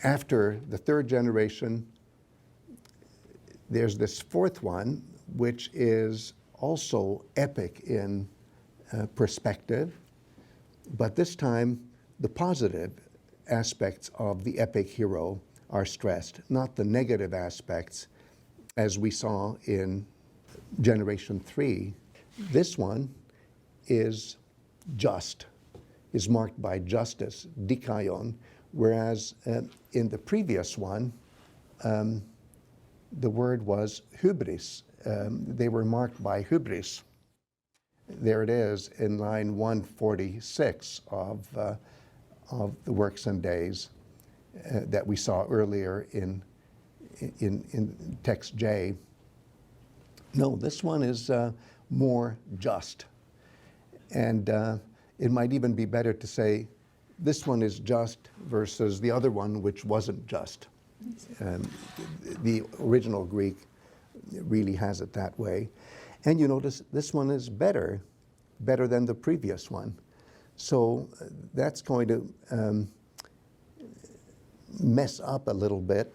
After the third generation, there's this fourth one, which is also epic in perspective, but this time the positive aspects of the epic hero are stressed, not the negative aspects as we saw in generation 3. This one is just, is marked by justice, dikē, whereas in the previous one, the word was hubris. They were marked by hubris. There it is in line 146 of the Works and Days that we saw earlier in text J. No, this one is more just. And it might even be better to say this one is just versus the other one which wasn't just. The original Greek really has it that way. And you notice this one is better than the previous one. So that's going to mess up a little bit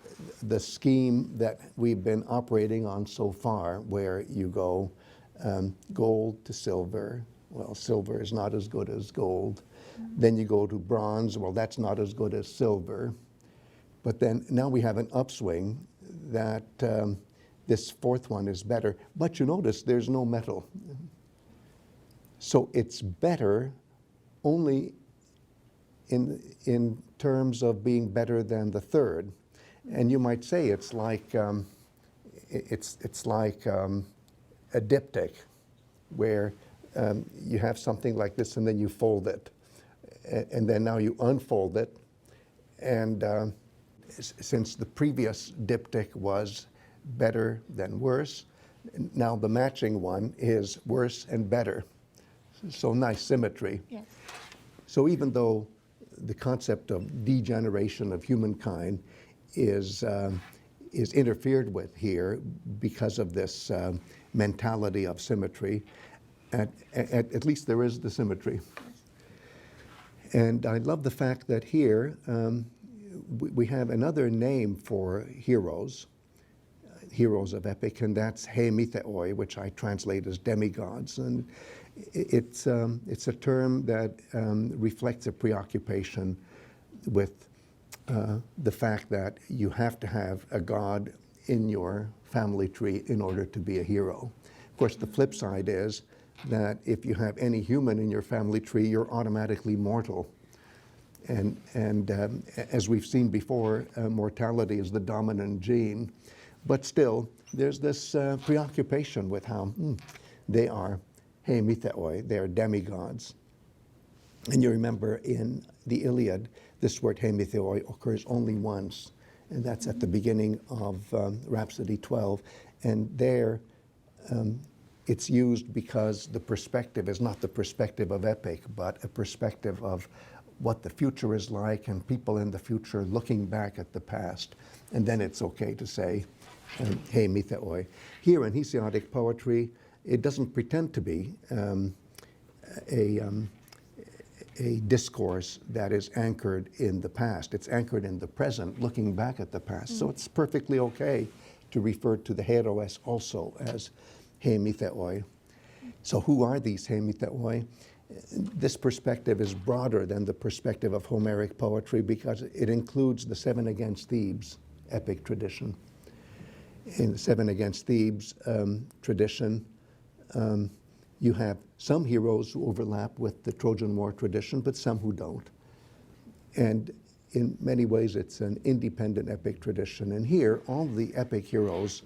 the scheme that we've been operating on so far, where you go gold to silver. Well, silver is not as good as gold. Then you go to bronze. Well, that's not as good as silver. But then now we have an upswing that this fourth one is better. But you notice there's no metal. So it's better only in terms of being better than the third. And you might say it's like a diptych, where you have something like this and then you fold it. And then now you unfold it. And since the previous diptych was better than worse, now the matching one is worse and better. So nice symmetry. Yes. So even though the concept of degeneration of humankind is interfered with here because of this mentality of symmetry, at least there is the symmetry. And I love the fact that here we have another name for heroes of epic, and that's Hēmi-theoi, which I translate as demigods. And it's a term that reflects a preoccupation with the fact that you have to have a god in your family tree in order to be a hero. Of course, the flip side is that if you have any human in your family tree, you're automatically mortal. And as we've seen before, mortality is the dominant gene. But still, there's this preoccupation with how they are Hēmi-theoi, they are demigods. And you remember in the Iliad, this word Hēmi-theoi occurs only once, and that's at the beginning of Rhapsody 12. And there, it's used because the perspective is not the perspective of epic, but a perspective of what the future is like and people in the future looking back at the past. And then it's okay to say Hēmi-theoi. Here in Hesiodic poetry, it doesn't pretend to be a discourse that is anchored in the past. It's anchored in the present, looking back at the past. So it's perfectly okay to refer to the heroes also as Hēmi-theoi. So who are these Hēmi-theoi? This perspective is broader than the perspective of Homeric poetry because it includes the Seven Against Thebes epic tradition. In the Seven Against Thebes tradition, you have some heroes who overlap with the Trojan War tradition, but some who don't. And in many ways, it's an independent epic tradition. And here, all the epic heroes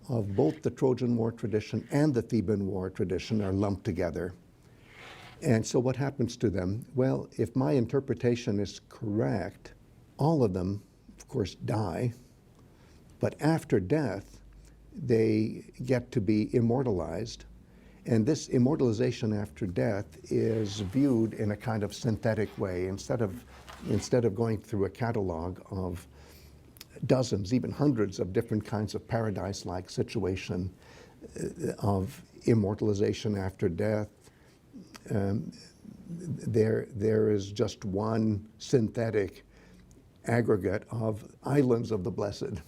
of both the Trojan War tradition and the Theban War tradition are lumped together. And so what happens to them? Well, if my interpretation is correct, all of them, of course, die. But after death, they get to be immortalized. And this immortalization after death is viewed in a kind of synthetic way. Instead of going through a catalog of dozens, even hundreds of different kinds of paradise-like situation of immortalization after death, there is just one synthetic aggregate of islands of the blessed,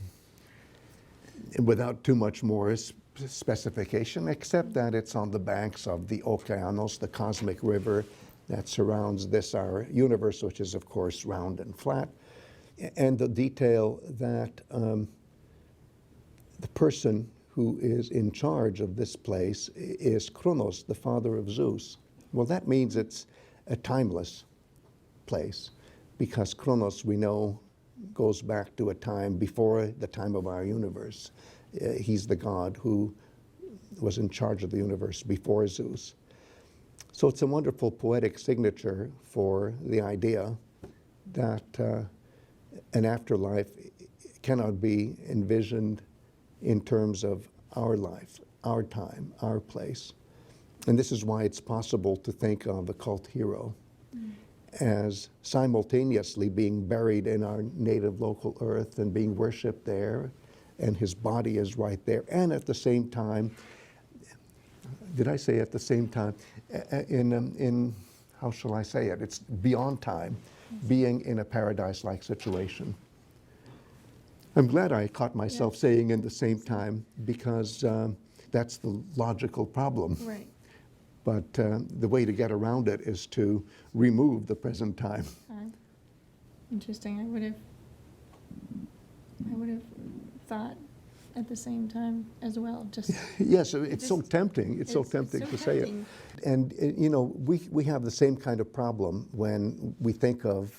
without too much more specification, except that it's on the banks of the Okeanos, the cosmic river that surrounds this, our universe, which is, of course, round and flat. And the detail that the person who is in charge of this place is Kronos, the father of Zeus. Well, that means it's a timeless place, because Kronos, we know, goes back to a time before the time of our universe. He's the god who was in charge of the universe before Zeus. So it's a wonderful poetic signature for the idea that an afterlife cannot be envisioned in terms of our life, our time, our place. And this is why it's possible to think of a cult hero as simultaneously being buried in our native local earth and being worshipped there, and his body is right there, and at the same time, did I say at the same time, in how shall I say it, it's beyond time, being in a paradise-like situation. I'm glad I caught myself saying in the same time, because that's the logical problem. Right. But the way to get around it is to remove the present time. Interesting. I would have thought at the same time as well. Just yes, it's so tempting. It's so tempting to say it. And you know, we have the same kind of problem when we think of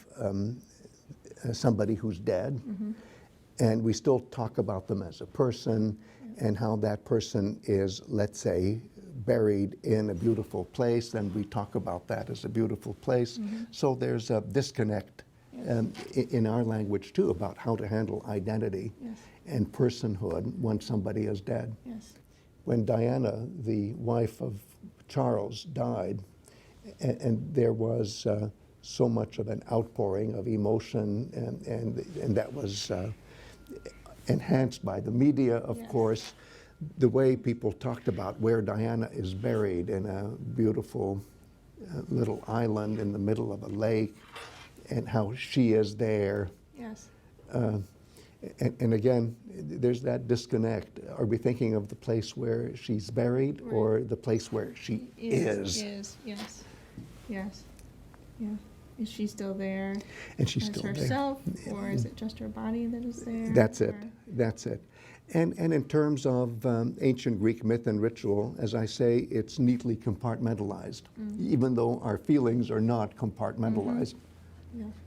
somebody who's dead, and we still talk about them as a person, and how that person is, let's say, buried in a beautiful place, and we talk about that as a beautiful place. So there's a disconnect in our language too about how to handle identity and personhood when somebody is dead. When Diana, the wife of Charles, died, and there was so much of an outpouring of emotion, and that was enhanced by the media, of course. The way people talked about where Diana is buried in a beautiful little island in the middle of a lake, and how she is there. And again, there's that disconnect. Are we thinking of the place where she's buried, or the place where she is? Yes. Yeah. Is she still there? And she's still herself, or is it just her body that is there? That's it. And in terms of ancient Greek myth and ritual, as I say, it's neatly compartmentalized, even though our feelings are not compartmentalized.